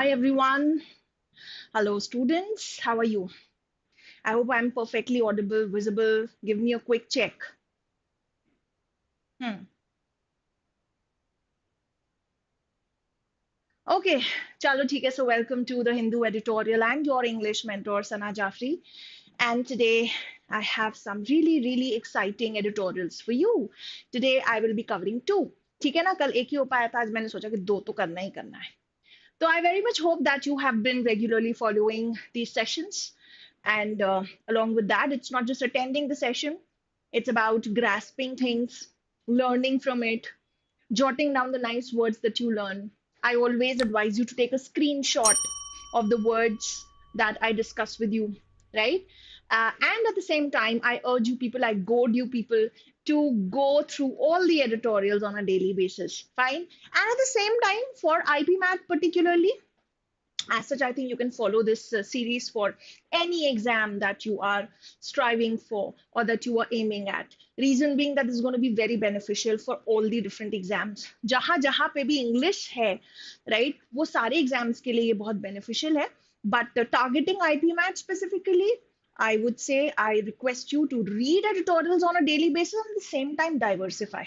Hi everyone. Hello students. How are you? I hope I'm perfectly audible, visible. Give me a quick check. Hmm. Okay. Chalo theek hai. So welcome to the Hindu Editorial and your English mentor Sana Jaffrey. And today I have some really exciting editorials for you. Today I will be covering two. ठीक है ना कल एक ही हो पाया था आज मैंने सोचा कि दो तो करना ही करना है. So I very much hope that you have been regularly following these sessions. And along with that, it's not just attending the session, it's about grasping things, learning from it, jotting down the nice words that you learn. I always advise you to take a screenshot of the words that I discuss with you, right? And at the same time, I urge you people, I goad you people to go through all the editorials on a daily basis. Fine. And at the same time, for IPMAT particularly, as such, I think you can follow this series for any exam that you are striving for or that you are aiming at. Reason being that this is going to be very beneficial for all the different exams. जहाँ जहाँ पे भी English है, right? वो सारे exams के लिए ये बहुत beneficial है. But targeting IPMAT specifically, I would say I request you to read editorials on a daily basis and at the same time diversify.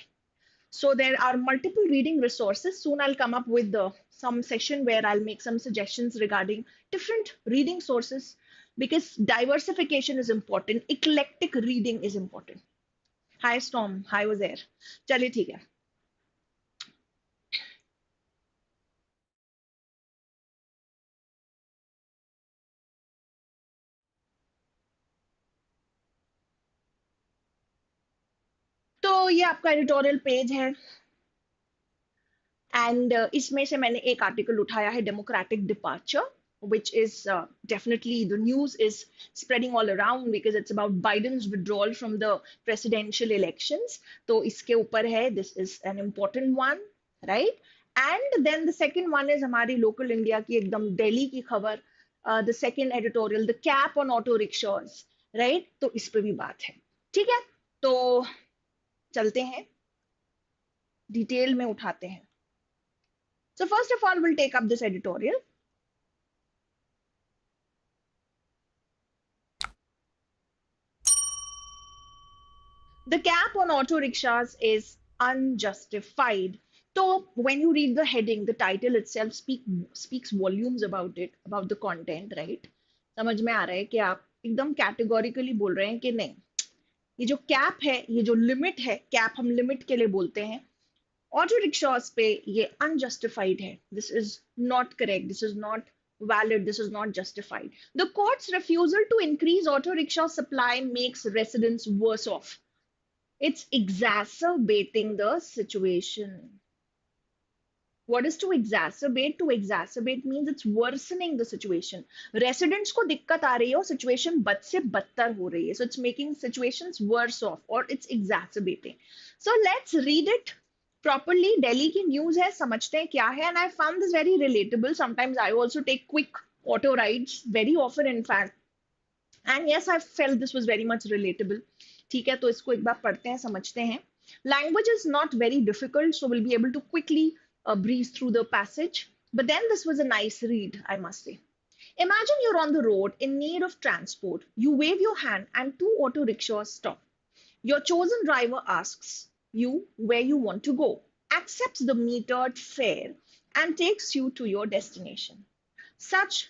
So there are multiple reading resources. Soon I'll come up with some session where I'll make some suggestions regarding different reading sources because diversification is important. Eclectic reading is important. Hi Storm, hi Uzair. चलिए ठीक है. तो ये आपका editorial page है and इसमें से मैंने एक आर्टिकल उठाया है democratic departure which is definitely the news is spreading all around because it's about Biden's withdrawal from the presidential elections. तो इसके ऊपर है, this is an important one, right? And then the second one is हमारी local India की एकदम दिल्ली की खबर, the second editorial, the cap on auto rickshaws, right? तो इस पे भी बात है. ठीक है, तो चलते हैं, डिटेल में उठाते हैं. So first of all, we'll take up this editorial. The cap on auto rickshaws is unjustified. So when you read the heading, the title itself speaks volumes about it, about the content, right? समझ में आ रहा है कि आप एकदम categorically बोल रहे हैं कि नहीं, ये जो कैप है, ये जो लिमिट है, कैप हम लिमिट के लिए बोलते हैं, ऑटो रिक्शास पे ये अनजस्टिफाइड है. This is not correct, this is not valid, this is not justified. The court's refusal to increase auto rickshaw supply makes residents worse off. It's exacerbating the situation. What is to exacerbate? To exacerbate means it's worsening the situation. Residents को दिक्कत आ रही है और situation बद से बदतर हो रही है. So it's making situations worse off or it's exacerbating. So let's read it properly. Delhi की news है, समझते हैं क्या है. And I found this very relatable. Sometimes I also take quick auto rides, very often in fact. And yes, I felt this was very much relatable. ठीक है, तो इसको एक बार पढ़ते हैं, समझते हैं. Language is not very difficult, so we'll be able to quickly breeze through the passage. But then this was a nice read, I must say. Imagine you're on the road in need of transport. You wave your hand and two auto rickshaws stop. Your chosen driver asks you where you want to go, accepts the metered fare, and takes you to your destination. Such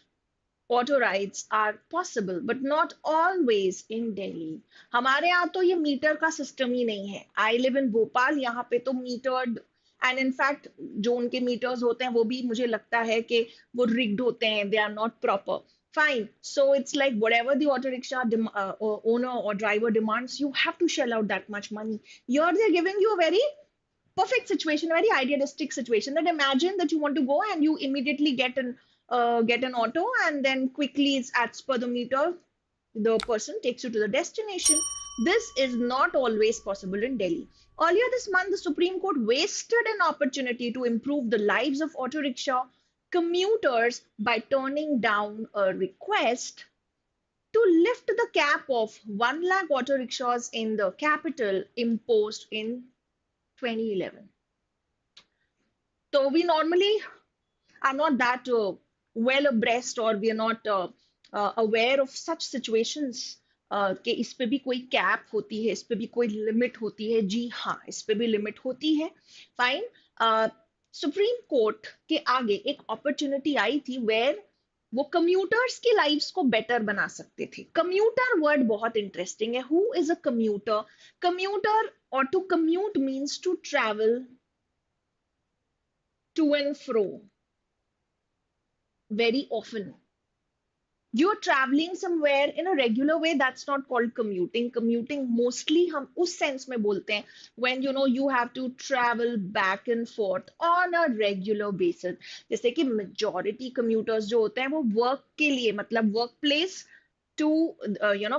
auto rides are possible but not always in Delhi. हमारे यहाँ तो ये metre का system ही नहीं है. I live in Bhopal, यहाँ पे तो मीटर्ड एंड इनफैक्ट जो उनके मीटर्स होते हैं वो भी मुझे लगता है कि वो रिग्ड होते हैं, they are not proper. Fine. So it's like whatever the auto rickshaw owner or driver demands, you have to shell out that much money. Here they're giving you a very perfect situation, a very idealistic situation. That imagine that you want to go and you immediately get an auto and then quickly it's as per the meter, the person takes you to the destination. This is not always possible in Delhi. Earlier this month, the Supreme Court wasted an opportunity to improve the lives of auto rickshaw commuters by turning down a request to lift the cap of 1 lakh auto rickshaws in the capital imposed in 2011. So we normally are not that well abreast or we are not aware of such situations कि इस पे भी कोई cap होती है, इस पे भी कोई लिमिट होती है. जी हाँ, इस पे भी लिमिट होती है. फाइन. सुप्रीम कोर्ट के आगे एक अपॉर्चुनिटी आई थी वेयर वो कम्यूटर्स की लाइफ्स को बेटर बना सकते थे. कम्यूटर वर्ड बहुत इंटरेस्टिंग है. Who is a commuter? Commuter or to commute means to travel to and fro very often. You're traveling somewhere in a regular way, that's not called commuting. Commuting mostly हम उस sense में बोलते हैं when you know you have to travel back and forth on a regular basis. जैसे कि majority commuters जो होते हैं वो work के लिए, मतलब workplace to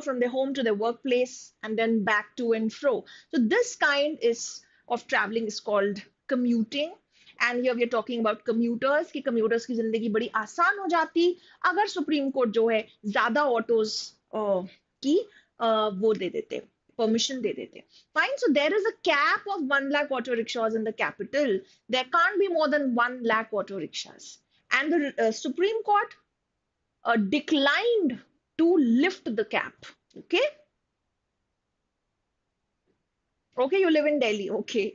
from their home to their workplace and then back to and fro. So this kind is of traveling is called commuting. And here we are talking about commuters कि commuters की जिंदगी बड़ी आसान हो जाती अगर supreme court जो है ज्यादा ऑटोज की वो दे देते, permission दे देते. Fine. So there is a cap of 1 lakh auto rickshaws in the capital. There can't be more than 1 lakh auto rickshaws. And the Supreme Court declined to lift the cap. Okay. Okay, you live in Delhi. Okay.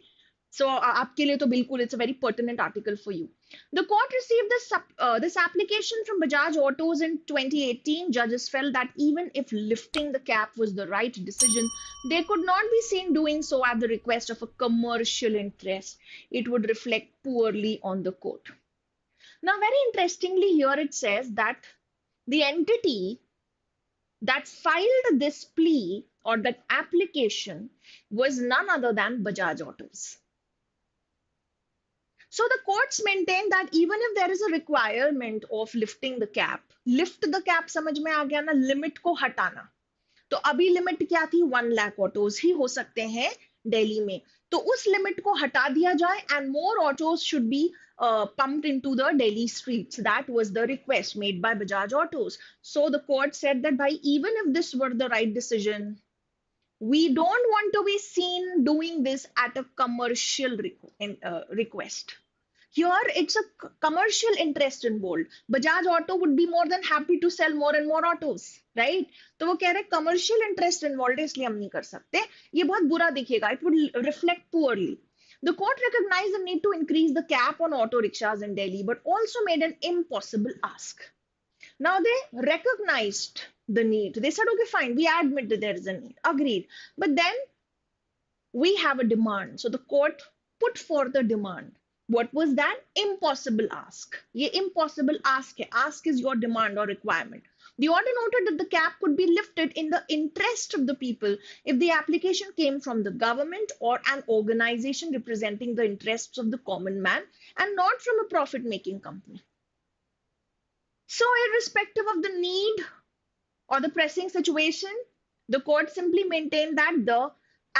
So आपके लिए तो बिल्कुल it's a very pertinent article for you. The court received this application from Bajaj Autos in 2018. Judges felt that even if lifting the cap was the right decision, they could not be seen doing so at the request of a commercial interest. It would reflect poorly on the court. Now, very interestingly, here it says that the entity that filed this plea or that application was none other than Bajaj Autos. So the courts maintain that even if there is a requirement of lifting the cap, lift the cap समझ में आ गया ना, limit को हटाना. तो अभी limit क्या थी? 1 लाख ऑटोज ही हो सकते हैं दिल्ली में. तो उस लिमिट को हटा दिया जाए and more autos should be pumped into the Delhi streets. That was the request made by Bajaj Autos. So the court said that by even if this were the right decision, we don't want to be seen doing this at a commercial request. Here, it's a commercial interest involved. Bajaj Auto would be more than happy to sell more and more autos, right? तो वो कह रहे commercial interest involved है इसलिए हम नहीं कर सकते. ये बहुत बुरा दिखेगा. It would reflect poorly. The court recognized the need to increase the cap on auto rickshaws in Delhi, but also made an impossible ask. Now they recognized the need. They said, okay, fine, we admit that there is a need. Agreed. But then we have a demand. So the court put forth a demand. What was that? Impossible ask. Ye impossible ask hai. Ask is your demand or requirement. The order noted that the cap could be lifted in the interest of the people if the application came from the government or an organization representing the interests of the common man and not from a profit-making company. So irrespective of the need or the pressing situation, the court simply maintained that the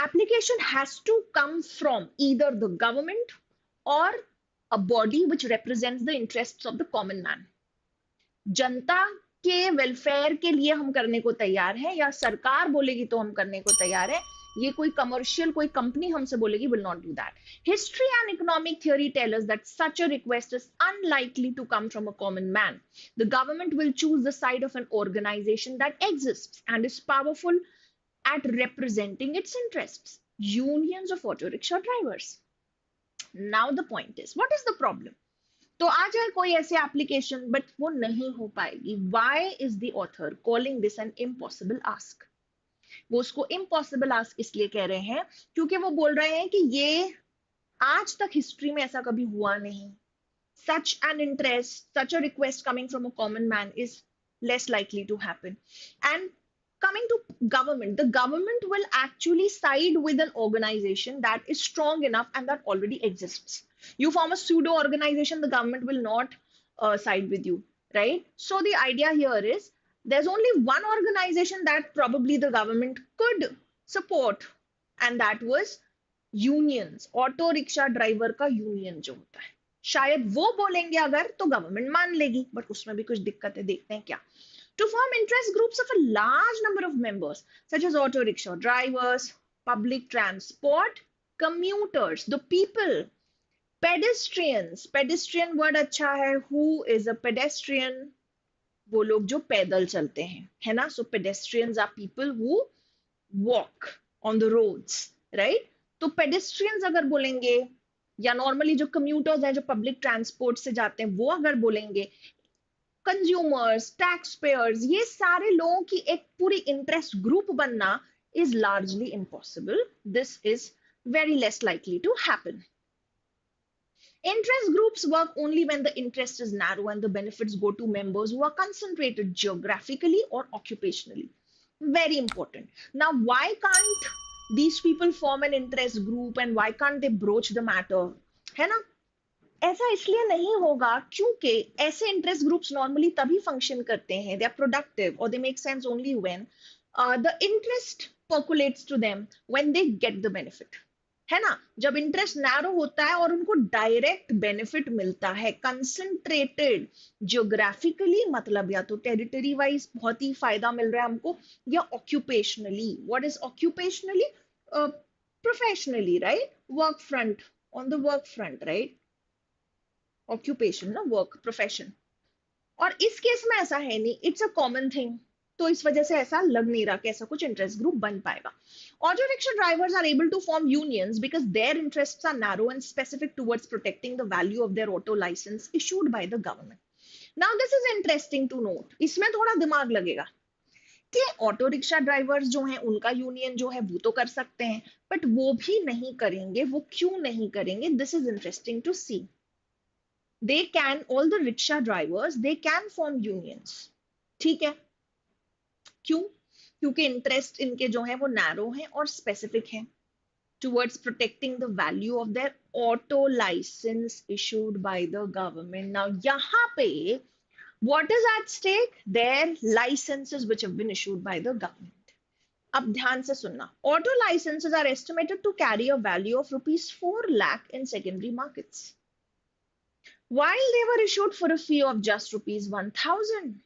application has to come from either the government or a body which represents the interests of the common man. जनता के welfare के लिए हम करने को तैयार हैं या सरकार बोलेगी तो हम करने को तैयार है. ये कोई कमर्शियल कोई कंपनी हमसे बोलेगी will not do that. History and economic theory tell us that such a request is unlikely to come from a common man. The government will choose the side of an organization that exists and is powerful at representing its interests. Unions of auto rickshaw drivers. Now the point is, what is the problem? तो आ जाए कोई ऐसे application but वो नहीं हो पाएगी. Why is the author calling this an impossible ask? वो उसको impossible ask इसलिए कह रहे हैं क्योंकि वो बोल रहे हैं कि ये आज तक हिस्ट्री में ऐसा कभी हुआ नहीं. Such an interest, such a request coming from a common man is less likely to happen. And coming to government, the government will actually side with an organization that is strong enough and that already exists. You form a pseudo organization, the government will not side with you, right? So the idea here is there's only one organization that probably the government could support, and that was unions. Auto rickshaw driver का union जो होता है, शायद वो बोलेंगे अगर तो government मान लेगी, बट उसमें भी कुछ दिक्कत है, देखते हैं क्या. To form interest groups of a large number of members, such as auto rickshaw drivers, public transport commuters, the people pedestrians, pedestrian word अच्छा है. Who is a pedestrian? वो लोग जो पैदल चलते हैं, है ना. So pedestrians are people who walk on the roads, right. तो पेडेस्ट्रियंस अगर बोलेंगे, या नॉर्मली जो कम्यूटर्स हैं जो पब्लिक ट्रांसपोर्ट से जाते हैं वो अगर बोलेंगे, कंज्यूमर्स, टैक्स पेयर्स, ये सारे लोगों की एक पूरी इंटरेस्ट ग्रुप बनना is largely impossible. This is very less likely to happen. Interest groups work only when the interest is narrow and the benefits go to members who are concentrated geographically or occupationally. Very important. Now, why can't these people form an interest group and why can't they broach the matter? है ना. ऐसा इसलिए नहीं होगा क्योंकि ऐसे interest groups normally तभी function करते हैं, दे आर प्रोडक्टिव और they make sense only when the interest percolates to them when they get the benefit, है ना. जब इंटरेस्ट नैरो होता है और उनको डायरेक्ट बेनिफिट मिलता है, कंसंट्रेटेड जियोग्राफिकली, मतलब या तो टेरिटरी वाइज बहुत ही फायदा मिल रहा है हमको, या occupationally. What is occupationally? Professionally, right. Work front, on the work front, right. Occupation ना, वर्क, प्रोफेशन. और इस केस में ऐसा है नहीं, इट्स अ कॉमन थिंग. तो इस वजह से ऐसा लग नहीं रहा कि ऐसा कुछ इंटरेस्ट ग्रुप बन पाएगा. Auto rickshaw drivers are able to form unions because their interests are narrow and specific towards protecting the value of their auto license issued by the government. Now this is interesting to note. इसमें थोड़ा दिमाग लगेगा कि auto rickshaw drivers जो हैं उनका union जो है वो तो कर सकते हैं, बट वो भी नहीं करेंगे. वो क्यों नहीं करेंगे? This is interesting to see. They can, all the rickshaw drivers, they can form unions. ठीक है. क्यों? क्योंकि इंटरेस्ट इनके जो है वो नैरो है और स्पेसिफिक है towards protecting the value of their auto license issued by the government. Now यहाँ पे what is at stake? Their licenses which have been issued by the government. अब ध्यान से सुनना. Auto licenses are estimated to carry a value of rupees 4 lakh in secondary markets, while they were issued for a fee of just rupees 1000.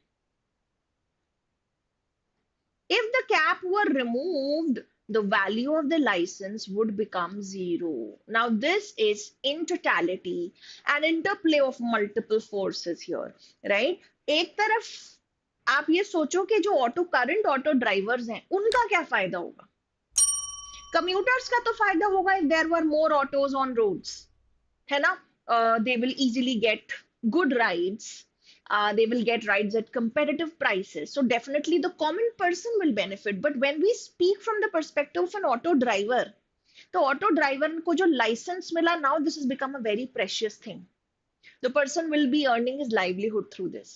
If the cap were removed, the value of the license would become zero. Now, this is in totality an interplay of multiple forces here, right? एक तरफ आप ये सोचो कि जो current auto drivers हैं उनका क्या फायदा होगा. कम्यूटर्स का तो फायदा होगा if there were more autos on roads, है ना. They will easily get good rides. They will get rides at competitive prices. So definitely the common person will benefit. But when we speak from the perspective of an auto driver, the auto driver को जो license मिला, now this has become a very precious thing. The person will be earning his livelihood through this.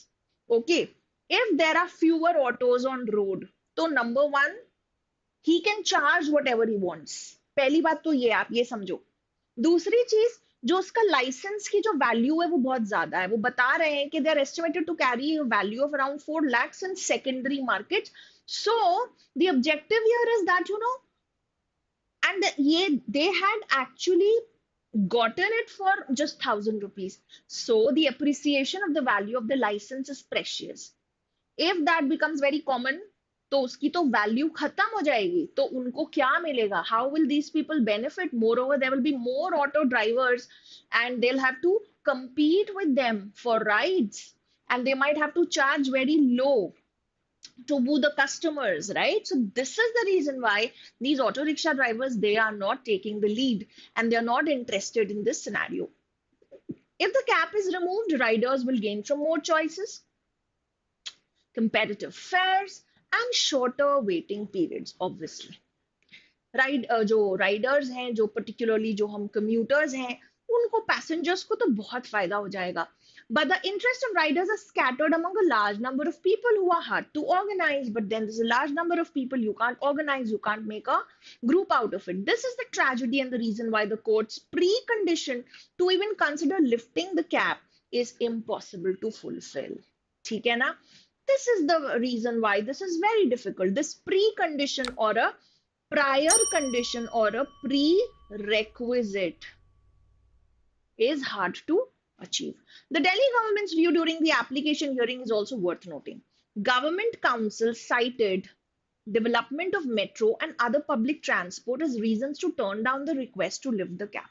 Okay. If there are fewer autos on road, तो number one, he can charge whatever he wants. पहली बात तो ये आप ये समझो. दूसरी चीज, जो उसका लाइसेंस की जो वैल्यू है वो बहुत ज्यादा है. वो बता रहे हैं कि they are estimated to carry a value of around 4 lakhs in secondary market. So the objective here is that, you know, and ये they had actually gotten it for just 1000 rupees. So the appreciation of the value of the license is precious. If that becomes very common, तो उसकी तो value खत्म हो जाएगी. तो उनको क्या मिलेगा? How will these people benefit? Moreover, there will be more auto drivers and they'll have to compete with them for rides, and they might have to charge very low to woo the customers, right? So this is the reason why these auto rickshaw drivers, they are not taking the lead and they are not interested in this scenario. If the cap is removed, riders will gain from more choices, competitive fares, and shorter waiting periods, obviously. जो Riders हैं, जो particularly जो हम commuters हैं, उनको passengers को तो बहुत फायदा हो जाएगा. But the interest of riders are scattered among a large number of people who are hard to organize. But then there's a large number of people you can't organize, you can't make a group out of it. This is the tragedy and the reason why the court's precondition to even consider lifting the cap is impossible to fulfill. ठीक है ना? This is the reason why this is very difficult. This precondition or a prior condition or a prerequisite is hard to achieve. The Delhi government's view during the application hearing is also worth noting. Government council cited development of metro and other public transport as reasons to turn down the request to lift the cap.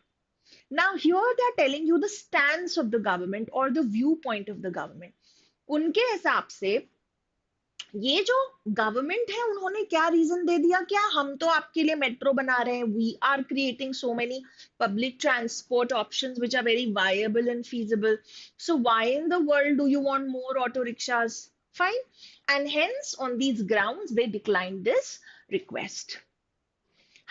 Now here they are telling you the stance of the government or the viewpoint of the government. उनके हिसाब से ये जो government है उन्होंने क्या reason दे दिया, क्या हम तो आपके लिए मेट्रो बना रहे हैं, we are creating so many public transport options which are very viable and feasible, so why in the world do you want more auto rickshaws? Fine. And hence on these grounds they declined this request.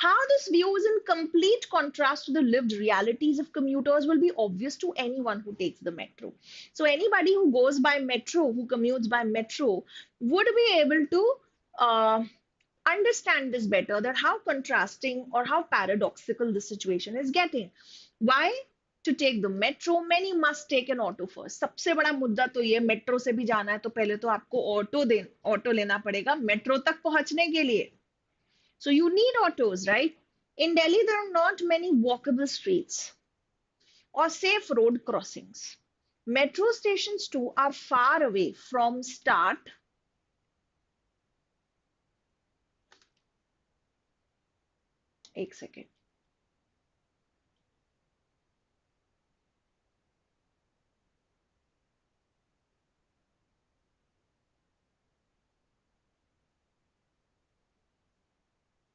How this view is in complete contrast to the lived realities of commuters will be obvious to anyone who takes the metro. So, anybody who goes by metro, who commutes by metro, would be able to understand this better, that how contrasting or how paradoxical the situation is getting. Why? To take the metro, many must take an auto first. सबसे बड़ा मुद्दा तो ये, metro से भी जाना है तो पहले तो आपको ऑटो लेना पड़ेगा मेट्रो तक पहुंचने के लिए. So you need autos, right? In Delhi, there are not many walkable streets or safe road crossings. Metro stations too are far away from start. एक second.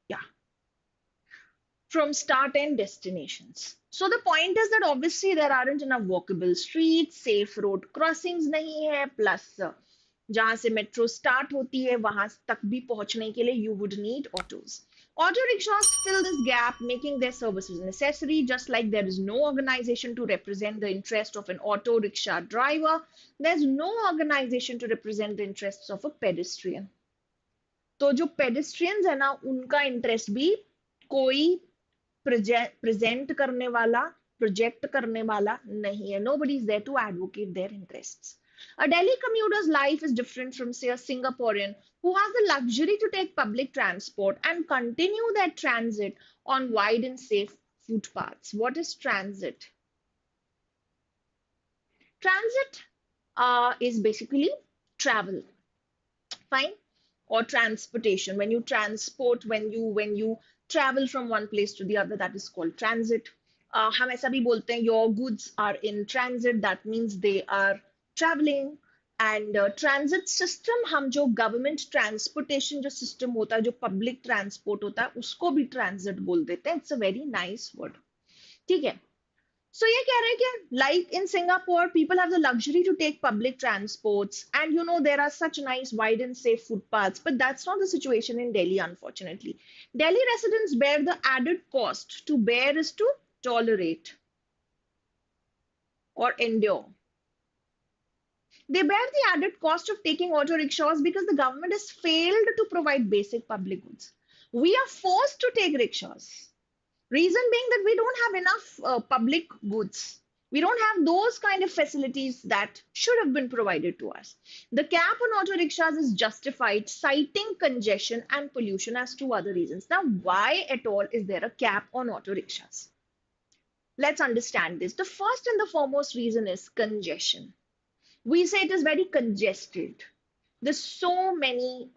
Yeah. From start and destinations. So the point is that obviously there aren't enough walkable streets, safe road crossings नहीं है, plus जहां से metro start होती है वहां तक भी पहुंचने के लिए you would need autos. Auto rickshaws fill this gap, making their services necessary, just like there is no organization to represent the interest of an auto rickshaw driver. There's no organization to represent the interests of a pedestrian. तो जो pedestrians है ना, उनका interest भी कोई present करने वाला, project करने वाला नहीं है. Nobody is there to advocate their interests. A Delhi commuter's life is different from, say, a Singaporean who has the luxury to take public transport and continue their transit on wide and safe footpaths. What is transit? Transit is basically travel. Fine. Or transportation. When you transport, when you travel from one place to the other, that is called transit. हम ऐसा भी बोलते हैं, your goods are in transit, that means they are traveling. And transit system, हम जो government transportation जो system होता है, जो public transport होता है, उसको भी transit बोल देते हैं. It's a very nice word. ठीक है. So ये कह रहे हैं कि like in Singapore, people have the luxury to take public transports, and you know there are such nice wide and safe footpaths, but that's not the situation in Delhi, unfortunately. Delhi residents bear the added cost. To bear is to tolerate or endure. They bear the added cost of taking auto rickshaws because the government has failed to provide basic public goods. We are forced to take rickshaws. Reason being that we don't have enough public goods. We don't have those kind of facilities that should have been provided to us. The cap on auto rickshaws is justified, citing congestion and pollution as two other reasons. Now, why at all is there a cap on auto rickshaws? Let's understand this. The first and the foremost reason is congestion. We say it is very congested. There's so many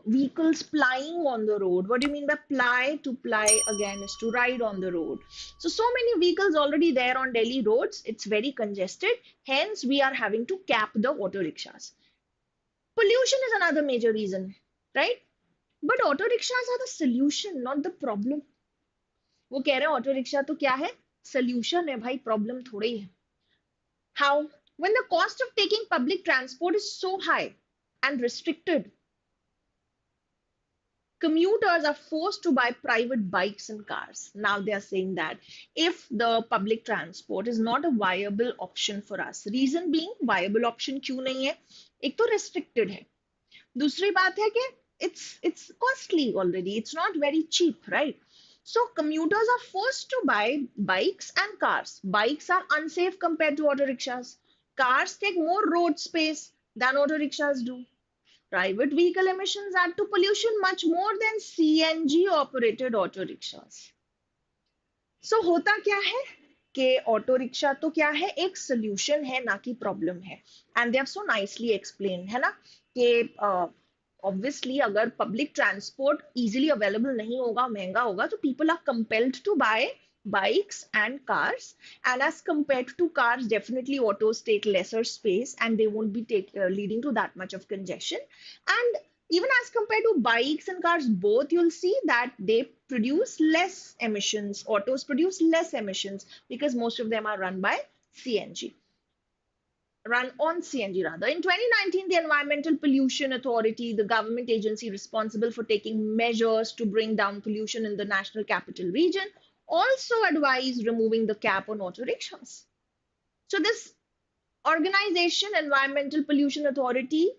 vehicles plying on the road. What do you mean by ply? To ply again is to ride on the road. So many vehicles already there on Delhi roads. It's very congested. Hence, we are having to cap the auto rickshaws. Pollution is another major reason, right? But auto rickshaws are the solution, not the problem. वो कह रहे हैं auto rickshaw तो क्या है? Solution है भाई, problem थोड़ी है. How? When the cost of taking public transport is so high and restricted, commuters are forced to buy private bikes and cars. Now they are saying that if the public transport is not a viable option for us, reason being viable option क्यों नहीं है? एक तो restricted है. दूसरी बात है कि it's costly already. It's not very cheap, right? So commuters are forced to buy bikes and cars. Bikes are unsafe compared to auto rickshaws. Cars take more road space than auto rickshaws do. Private vehicle emissions add to pollution much more than CNG operated auto rickshaws. So होता क्या है कि auto rickshaw तो क्या है, एक solution है ना कि प्रॉब्लम है. And they have so nicely explain, है ना, कि ऑब्वियसली अगर पब्लिक ट्रांसपोर्ट इजीली अवेलेबल नहीं होगा, महंगा होगा, तो people are compelled to buy bikes and cars, and as compared to cars, definitely autos take lesser space and they won't be leading to that much of congestion. And even as compared to bikes and cars, both, you'll see that they produce less emissions. Autos produce less emissions because most of them are run by CNG, run on CNG rather. In 2019, the Environmental Pollution Authority, the government agency responsible for taking measures to bring down pollution in the National Capital Region, also advised removing the cap on auto rickshaws. So this organization, Environmental Pollution Authority,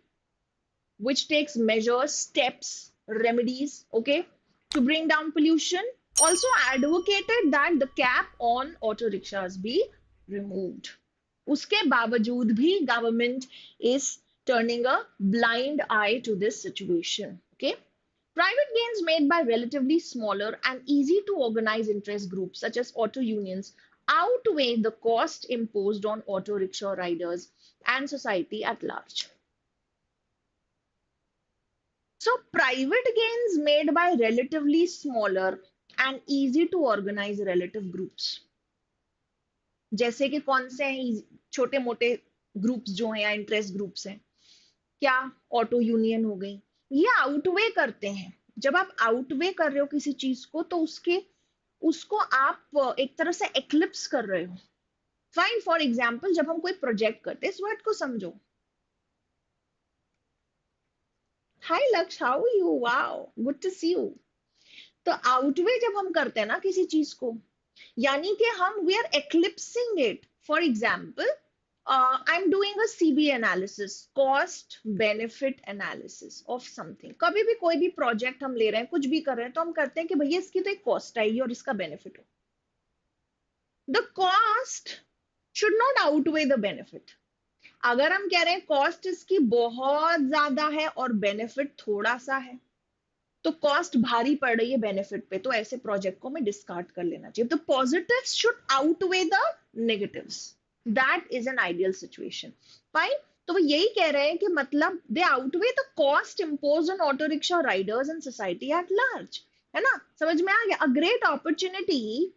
which takes measures, steps, remedies, okay, to bring down pollution, also advocated that the cap on auto rickshaws be removed. Uske बावजूद भी government is turning a blind eye to this situation. Okay. Private gains made by relatively smaller and easy to organize interest groups such as auto unions outweigh the cost imposed on auto rickshaw riders and society at large. So private gains made by relatively smaller and easy to organize relative groups. जैसे कि कौन से हैं छोटे मोटे groups जो हैं या इंटरेस्ट ग्रुप्स हैं, क्या ऑटो यूनियन हो गई, ये आउटवे करते हैं. जब आप आउटवे कर रहे हो किसी चीज को तो उसको आप एक तरह से एक्लिप्स कर रहे हो. फाइन, फॉर एग्जाम्पल जब हम कोई प्रोजेक्ट करते हैं, इस वर्ड को समझो. Hi Lakshya, how are you? Wow, good to see you. तो आउटवे जब हम करते हैं ना किसी चीज को, यानी कि हम we are eclipsing it. For example, I am doing a CB analysis, cost benefit analysis of something. कभी भी कोई भी प्रोजेक्ट हम ले रहे हैं, कुछ भी कर रहे हैं, तो हम करते हैं कि भैया इसकी तो एक कॉस्ट आएगी और इसका बेनिफिट हो. The cost should not outweigh the benefit. अगर हम कह रहे हैं कॉस्ट इसकी बहुत ज्यादा है और बेनिफिट थोड़ा सा है, तो कॉस्ट भारी पड़ रही है बेनिफिट पे, तो ऐसे प्रोजेक्ट को हमें डिस्कार्ड कर लेना चाहिए. The positives should outweigh the negatives. That is an ideal situation. Fine. तो वो यही कह रहे हैं कि मतलब they outweigh the cost impose on auto rickshaw riders and society at large. है ना, समझ में आ गया? A great opportunity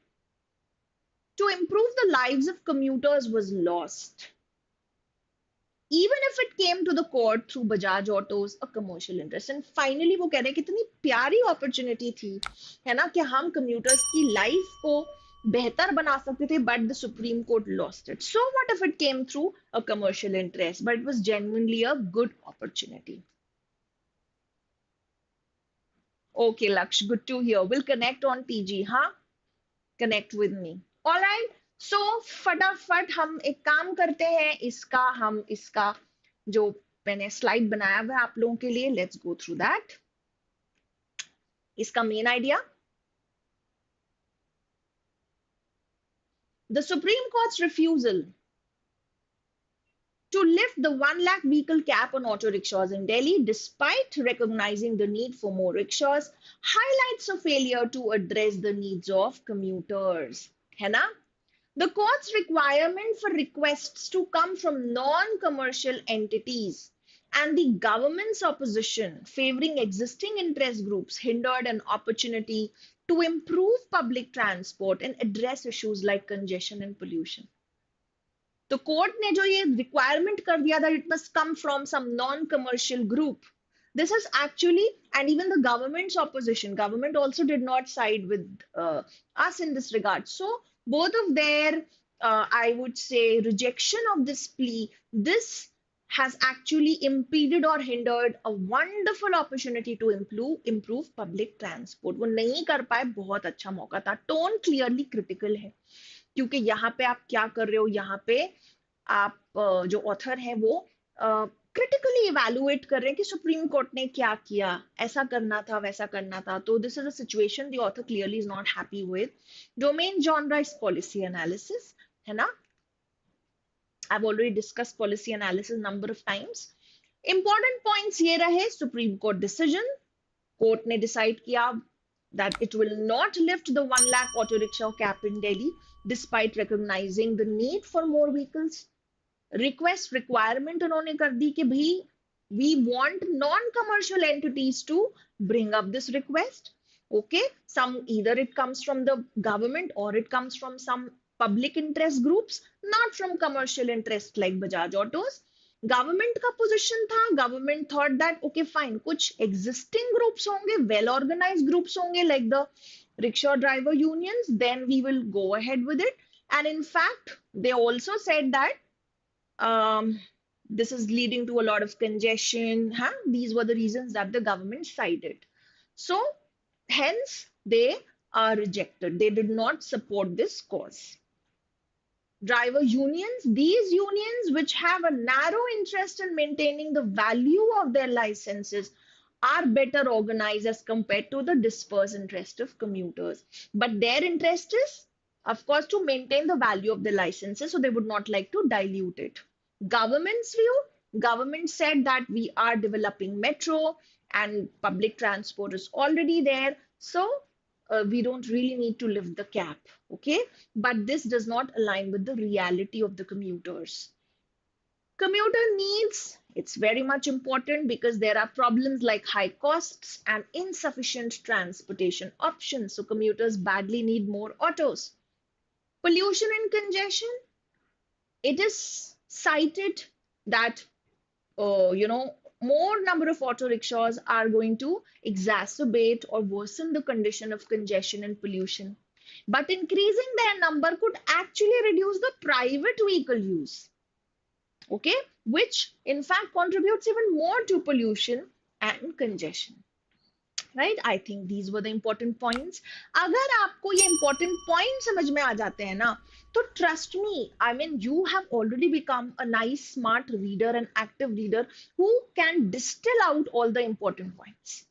to improve the lives of commuters was lost, even if it came to the court through Bajaj Autos, a commercial interest. And finally वो कह रहे हैं कितनी प्यारी अपॉर्चुनिटी थी, है ना, कि हम कम्यूटर्स की लाइफ को बेहतर बना सकते थे, but the Supreme Court lost it. So what if it came through a commercial interest, but it was genuinely a good opportunity. Okay, Laksh, good to hear. We'll connect on TG, huh? Connect with me. All right. सो फटाफट हम एक काम करते हैं, हम इसका जो मैंने स्लाइड बनाया हुआ है आप लोगों के लिए, लेट्स गो थ्रू दैट. इसका main idea, the supreme courts refusal to lift the 1 lakh vehicle cap on auto rickshaws in Delhi, despite recognizing the need for more rickshaws, highlights a failure to address the needs of commuters. है ना? The court's requirement for requests to come from non-commercial entities and the government's opposition favoring existing interest groups hindered an opportunity to improve public transport and address issues like congestion and pollution. तो court ने जो ये requirement कर दिया था, it must come from some non-commercial group. This is actually, and even the government's opposition, government also did not side with us in this regard. So both of their, I would say, rejection of this plea, this has actually impeded or hindered a wonderful opportunity to improve public transport. वो नहीं कर पाए, बहुत अच्छा मौका था. Tone clearly critical है, क्योंकि यहाँ पे आप क्या कर रहे हो, यहाँ पे आप जो ऑथर है वो क्रिटिकली इवैल्यूएट कर रहे हैं कि सुप्रीम कोर्ट ने क्या किया, ऐसा करना था, वैसा करना था. तो this is a situation the author clearly is not happy with. Domain genre is policy analysis, है ना. I've already discussed policy analysis number of times. Important points ये रहे. सुप्रीम कोर्ट डिसीजन, कोर्ट ने डिसाइड किया that it will not lift the 1 lakh auto rickshaw cap in Delhi despite recognizing the need for more vehicles. Request requirement उन्होंने कर दी कि भाई we want non-commercial entities to bring up this request. Okay, some either it comes from the government or it comes from some public interest groups, not from commercial interest like Bajaj Autos. Government का position था, government thought that okay fine, कुछ existing groups होंगे, well organised groups होंगे like the rickshaw driver unions, then we will go ahead with it. And in fact, they also said that um, this is leading to a lot of congestion. Huh? These were the reasons that the government cited. So, hence, they are rejected. They did not support this cause. Driver unions, these unions which have a narrow interest in maintaining the value of their licenses, are better organized as compared to the dispersed interest of commuters. But their interest is, of course, to maintain the value of the licenses, so they would not like to dilute it. Government's view, government said that we are developing metro and public transport is already there, so we don't really need to lift the cap, okay? But this does not align with the reality of the commuters. Commuter needs, it's very much important because there are problems like high costs and insufficient transportation options. So commuters badly need more autos. Pollution and congestion, it is cited that, more number of auto rickshaws are going to exacerbate or worsen the condition of congestion and pollution. But increasing their number could actually reduce the private vehicle use, okay, which in fact contributes even more to pollution and congestion. Right? I think these were the important points. अगर आपको ये important points समझ में आ जाते हैं ना, तो trust me, I mean, you have already become a nice, smart reader and active reader who can distill out all the important points.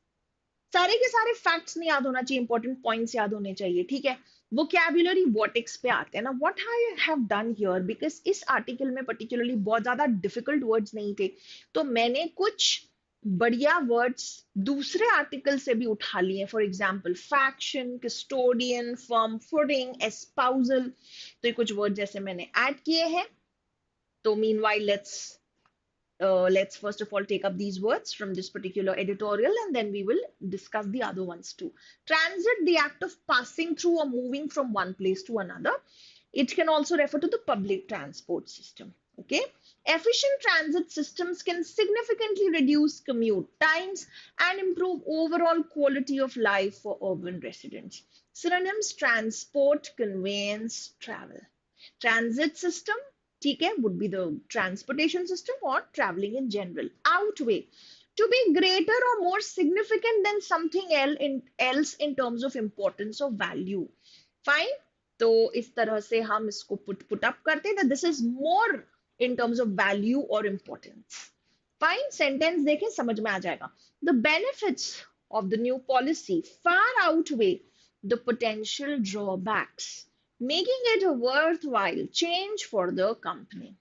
सारे के सारे facts नहीं याद होना चाहिए, important points याद होने चाहिए, ठीक है? Vocabulary what x पे आते हैं ना, what I have done here, because इस article में particularly बहुत ज्यादा difficult words नहीं थे, तो मैंने कुछ बढ़िया वर्ड्स दूसरे आर्टिकल से भी उठा लिए. For example faction, custodian, firm footing, espousal, तो ये कुछ वर्ड जैसे मैंने ऐड किए हैं. तो meanwhile let's first of all take up these words from this particular editorial and then we will discuss the other ones too. Transit, the act of passing through or moving from one place to another. It can also refer to the public transport system. Okay, efficient transit systems can significantly reduce commute times and improve overall quality of life for urban residents. Synonyms: transport, conveyance, travel. Transit system, ठीक है, would be the transportation system or traveling in general. Outweigh, to be greater or more significant than something else in terms of importance or value. Fine. तो इस तरह से हम इसको put up करते हैं that this is more in terms of value or importance. Fine, sentence देखें समझ में आ जाएगा. The benefits of the new policy far outweigh the potential drawbacks, making it a worthwhile change for the company.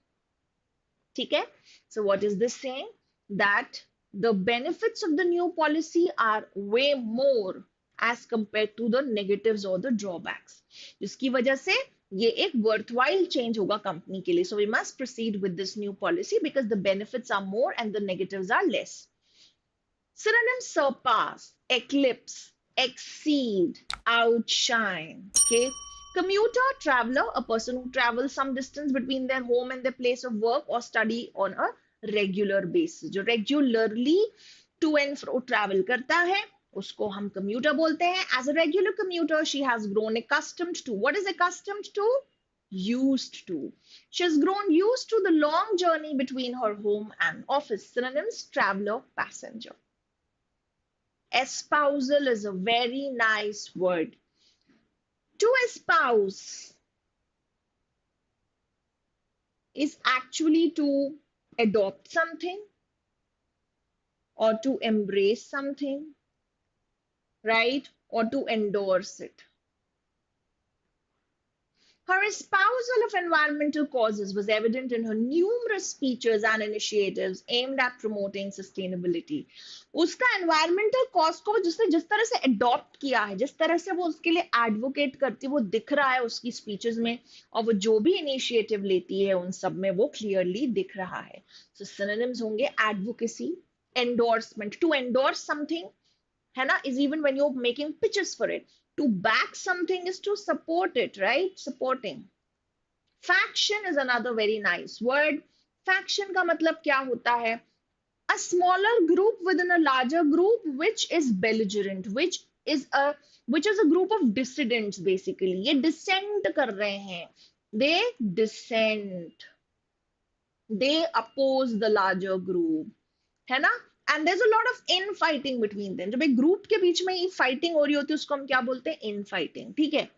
ठीक है? So what is this saying? That the benefits of the new policy are way more as compared to the negatives or the drawbacks. जिसकी वजह से ये एक worthwhile change होगा company के लिए. So we must proceed with this new policy because the benefits are more and the negatives are less. Synonyms: surpass, eclipse, exceed, outshine. Okay. Commuter, traveler, a person who travels some distance between their home and their place of work or study on a regular basis. जो regularly to and fro travel करता है, उसको हम commuter बोलते हैं. As a regular commuter, she has grown accustomed to. What is accustomed to? Used to. She has grown used to the long journey between her home and office. Synonyms: traveler, passenger. Espousal is a very nice word. To espouse is actually to adopt something or to embrace something, right? Or to endorse it. Her espousal of environmental causes was evident in her numerous speeches and initiatives aimed at promoting sustainability. उसका environmental cause को जिसने जिस तरह से adopt किया है, जिस तरह से वो उसके लिए advocate करती है, वो दिख रहा है उसकी speeches में, और वो जो भी initiative लेती है उन सब में वो clearly दिख रहा है. So synonyms होंगे advocacy, endorsement, to endorse something, है ना, is even when you're making pitches for it. To back something is to support it, right? Supporting. Faction is another very nice word. Faction का मतलब क्या होता है? A smaller group within a larger group which is belligerent, is a which is a group of dissidents basically. ये dissent कर रहे हैं. They dissent. They oppose the larger group. है ना? And there's a lot of infighting between them. जब एक group के बीच में फाइटिंग हो रही होती है उसको हम क्या बोलते हैं? इनफाइटिंग. ठीक है.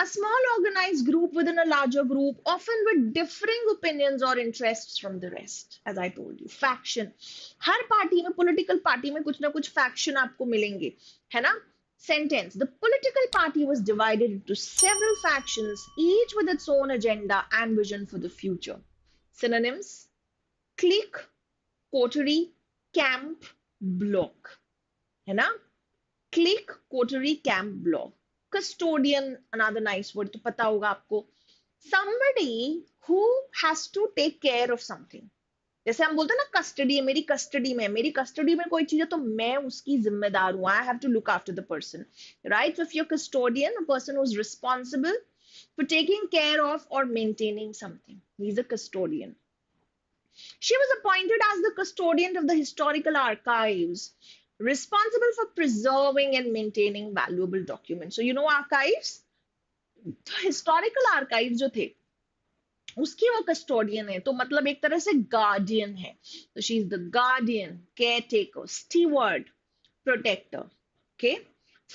A small organized group within a larger group, often with differing opinions or interests from the rest, as I told you. Faction. Her party में, political party में कुछ ना कुछ faction आपको मिलेंगे, है ना? Sentence. The political party was divided into several factions, each with its own agenda and vision for the future. Synonyms: clique, coterie, camp, block. है ना? Clique, coterie, camp, block. Custodian, another nice word, तो पता होगा आपको. Somebody who has to take care of something. जैसे हम बोलते हैं ना, custody है, मेरी custody में कोई चीज है तो मैं उसकी जिम्मेदार हूँ. I have to look after the person, right? So if you're custodian, a person who's responsible for taking care of or maintaining something, he's a custodian. She was appointed as the custodian of the historical archives, responsible for preserving and maintaining valuable documents. So you know archives? Historical archives जो थे उसकी वो custodian है, तो मतलब एक तरह से गार्डियन है. तो she is the guardian, caretaker, steward, protector. Okay.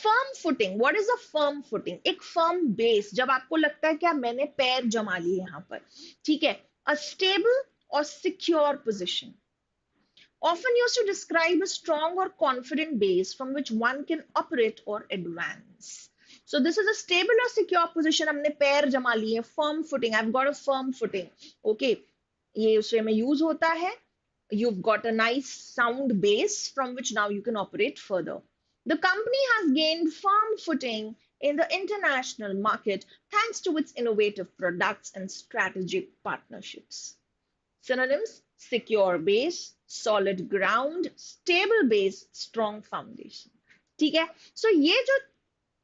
Firm footing. What is a firm footing? एक फर्म बेस. जब आपको लगता है कि मैंने पैर जमा लिए यहाँ पर, ठीक है. A stable or secure position, often used to describe a strong or confident base from which one can operate or advance. So this is a stable or secure position. हमने पैर जमा लिए, firm footing. I've got a firm footing. Okay, ये उसमें में use होता है. You've got a nice sound base from which now you can operate further. The company has gained firm footing in the international market thanks to its innovative products and strategic partnerships. Synonyms: secure base, solid ground, stable base, strong foundation. ठीक है. सो ये जो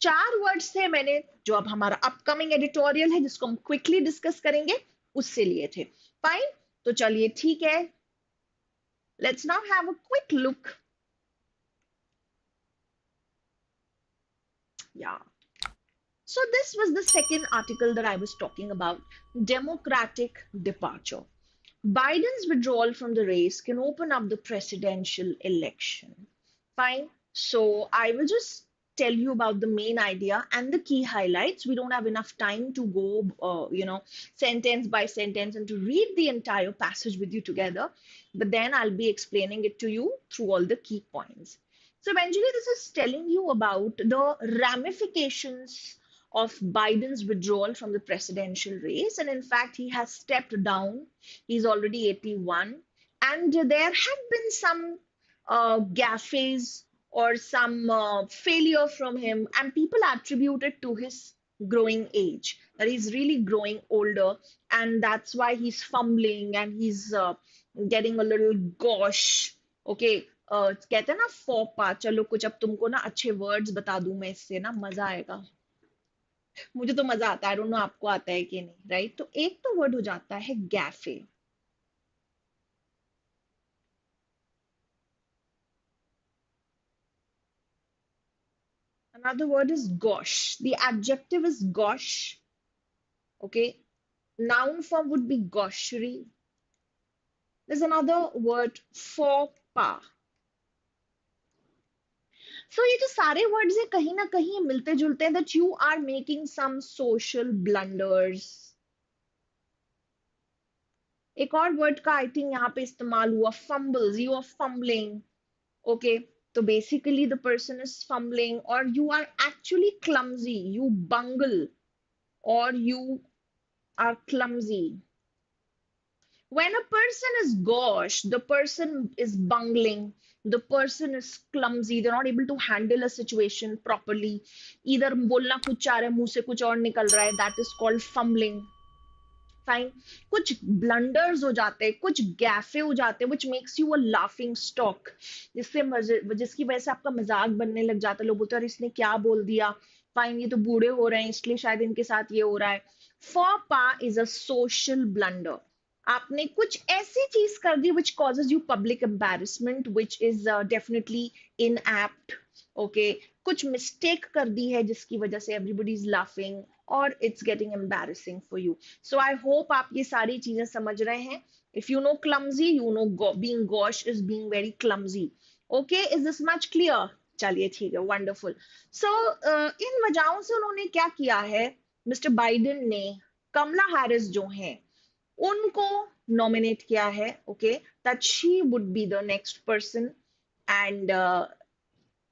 4 words थे मैंने, जो अब हमारा upcoming editorial है जिसको हम क्विकली डिस्कस करेंगे, उससे लिए थे. फाइन. तो चलिए ठीक है, let's now have a quick look. या. So this was the second article that I was talking about, democratic departure. Biden's withdrawal from the race can open up the presidential election. Fine. So I will just tell you about the main idea and the key highlights. We don't have enough time to go, sentence by sentence and to read the entire passage with you together. But then I'll be explaining it to you through all the key points. So eventually, this is telling you about the ramifications of Biden's withdrawal from the presidential race. And in fact, he has stepped down. He's already 81. And there have been some gaffes or some failure from him. And people attribute it to his growing age, that he's really growing older. And that's why he's fumbling and he's getting a little gauche. Okay. कहते हैं ना फोपा. चलो कुछ अब तुमको ना अच्छे words बता दूं मैं, इससे ना मजा आएगा. मुझे तो मजा आता है. आई डोंट नो आपको आता है कि नहीं, राइट? तो एक तो वर्ड हो जाता है गैफे. Another word is gauche. The adjective is gauche. Okay. Noun form would be gaucherie. There's another word, faux pas. So ये जो सारे वर्ड्स है कहीं ना कहीं मिलते जुलते हैं, that you are making some social blunders. एक और वर्ड का आई थिंक यहाँ पे इस्तेमाल हुआ, fumbles. You are fumbling. Okay. So basically the person is fumbling, or you are actually clumsy. You bungle, or you are clumsy. When a person is gauche, the person is bungling, the person is clumsy, they're not able to handle a situation properly. Either बोलना कुछ चाह रहे हैं, मुंह से कुछ और निकल रहा है, that is called fumbling. Fine, कुछ ब्लंडर्स हो जाते हैं, कुछ गैफे हो जाते हैं, which makes you a laughing stock, जिसकी वजह से आपका मजाक बनने लग जाता है, लोग बोलते हैं अरे इसने क्या बोल दिया, फाइन ये तो बूढ़े हो रहे हैं इसलिए शायद इनके साथ ये हो रहा है। फॉपा इज अ सोशल ब्लंडर, आपने कुछ ऐसी चीज कर दी which causes you public embarrassment which is definitely inept, okay, कुछ मिस्टेक कर दी है जिसकी वजह से एवरीबडी इज लाफिंग और it's getting embarrassing for you. So I hope आप ये सारी चीजें समझ रहे हैं। If you know clumsy, you know being gauche is being very clumsy. Okay, is this much clear? चलिए ठीक है, वंडरफुल। सो इन वजहों से उन्होंने क्या किया है, मिस्टर बाइडेन ने कमला हैरिस जो हैं उनको नॉमिनेट किया है, okay, that she would be the next person. And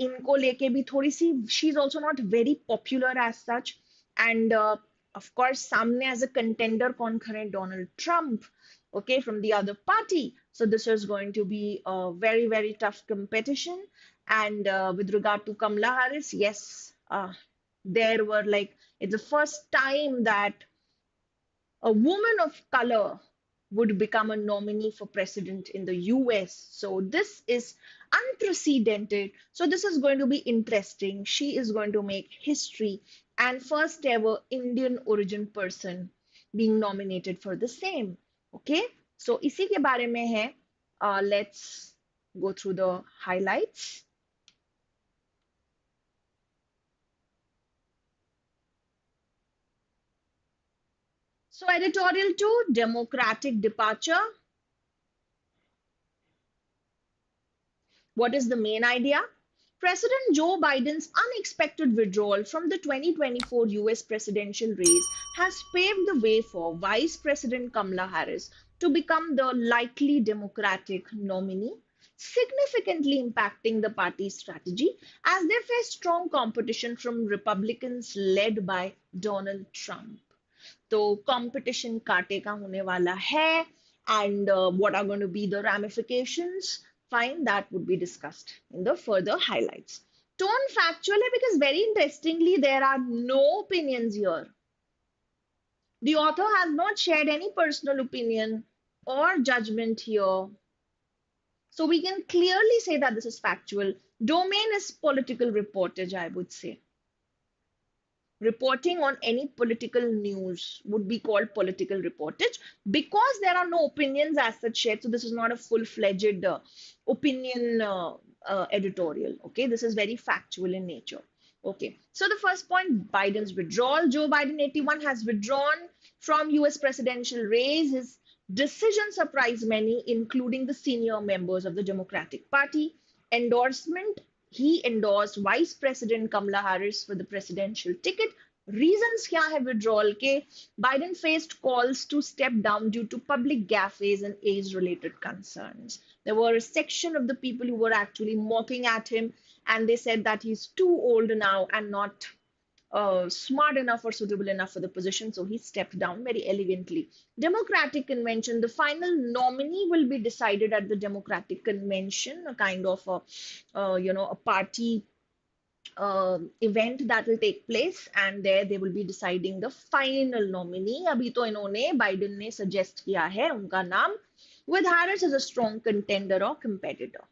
इनको लेके भी थोड़ी सी, she is also not very popular as such. And of course सामने एज अ कंटेंडर कौन खड़े, Donald Trump, okay, from the other party. So this is going to be a very very tough competition. And with regard to Kamala Harris, yes, there were like, it's the first time that a woman of color would become a nominee for president in the US. So this is unprecedented. So this is going to be interesting. She is going to make history, and first ever Indian origin person being nominated for the same. Okay, so इसी के बारे में है. Let's go through the highlights. So editorial 2, democratic departure. What is the main idea? President Joe Biden's unexpected withdrawal from the 2024 US presidential race has paved the way for Vice President Kamala Harris to become the likely Democratic nominee, significantly impacting the party's strategy as they face strong competition from Republicans led by Donald Trump. तो competition कांटे का होने वाला है, and what are going to be the ramifications, fine, that would be discussed in the further highlights. Tone factually, because very interestingly there are no opinions here. The author has not shared any personal opinion or judgment here, so we can clearly say that this is factual. Domain is political reportage, I would say. Reporting on any political news would be called political reportage, because there are no opinions as such shared. So this is not a full-fledged opinion editorial. Okay, this is very factual in nature. Okay, so the first point, Biden's withdrawal. Joe Biden, 81, has withdrawn from US presidential race. His decision surprised many, including the senior members of the Democratic Party. Endorsement, he endorsed Vice President Kamala Harris for the presidential ticket. Reasons kya hai withdrawal ke? Biden faced calls to step down due to public gaffes and age-related concerns. There were a section of the people who were actually mocking at him, and they said that he's too old now and not smart enough or suitable enough for the position, so he stepped down very elegantly. Democratic convention, the final nominee will be decided at the Democratic convention, a kind of a party event that will take place, and there they will be deciding the final nominee. अभी तो इन्होंने Biden ने suggest किया है उनका नाम, with Harris as a strong contender or competitor.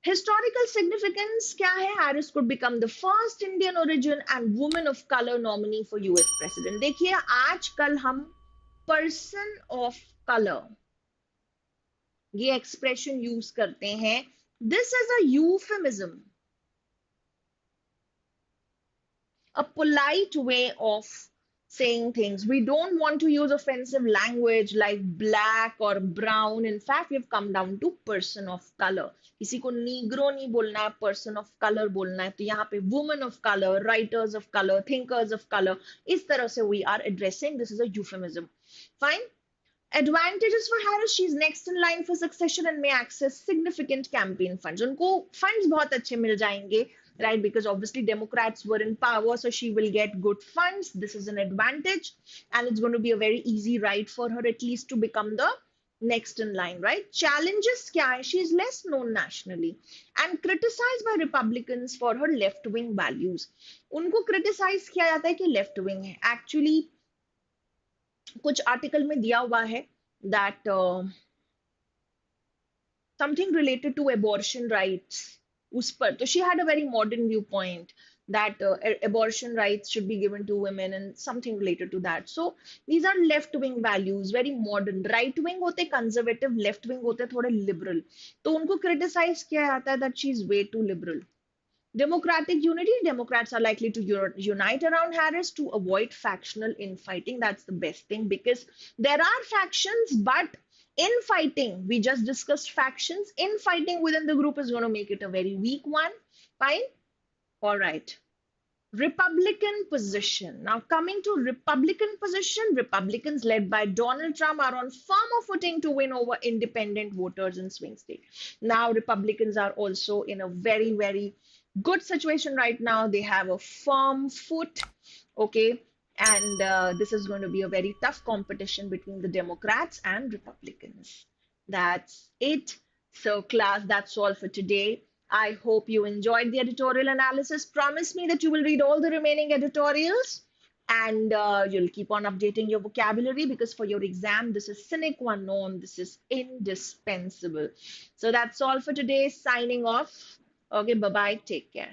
Historical significance क्या है? Harris could become the first Indian origin and woman of color nominee for US president. देखिए आजकल हम person of color ये expression use करते हैं. This is a euphemism, a polite way of saying things. We don't want to use offensive language like black or brown. In fact, we've come down to person of color. किसी को Negro नहीं बोलना है, person of color बोलना है. तो यहाँ पे women of color, writers of color, thinkers of color, इस तरह से we are addressing. This is a euphemism. Fine. Advantages for Harris, she's next in line for succession and may access significant campaign funds. उनको funds बहुत अच्छे मिल जाएंगे, right? Because obviously Democrats were in power, so she will get good funds. This is an advantage, and it's going to be a very easy ride for her, at least to become the next in line, right? Challenges kya hai? She is less known nationally and criticized by Republicans for her left-wing values. उनको criticize किया जाता है कि left-wing है. Actually, कुछ article में दिया हुआ है that something related to abortion rights उस पर तो she had a very modern viewpoint that abortion rights should be given to women and something related to that. So these are left wing values, very modern. Right wing होते conservative, left wing होते थोड़े liberal. तो उनको criticize किया जाता है that she is way too liberal. Democratic unity, Democrats are likely to unite around Harris to avoid factional infighting. That's the best thing because there are factions, but infighting, we just discussed factions, infighting within the group is going to make it a very weak one. Fine. All right. Republican position. Now, coming to Republican position, Republicans led by Donald Trump are on firmer footing to win over independent voters in swing states. Now, Republicans are also in a very, very good situation right now. They have a firm foot, okay? And this is going to be a very tough competition between the Democrats and Republicans. That's it. So, class, that's all for today. I hope you enjoyed the editorial analysis. Promise me that you will read all the remaining editorials and you'll keep on updating your vocabulary because for your exam, this is sine qua non. This is indispensable. So that's all for today. Signing off. Okay, bye bye. Take care.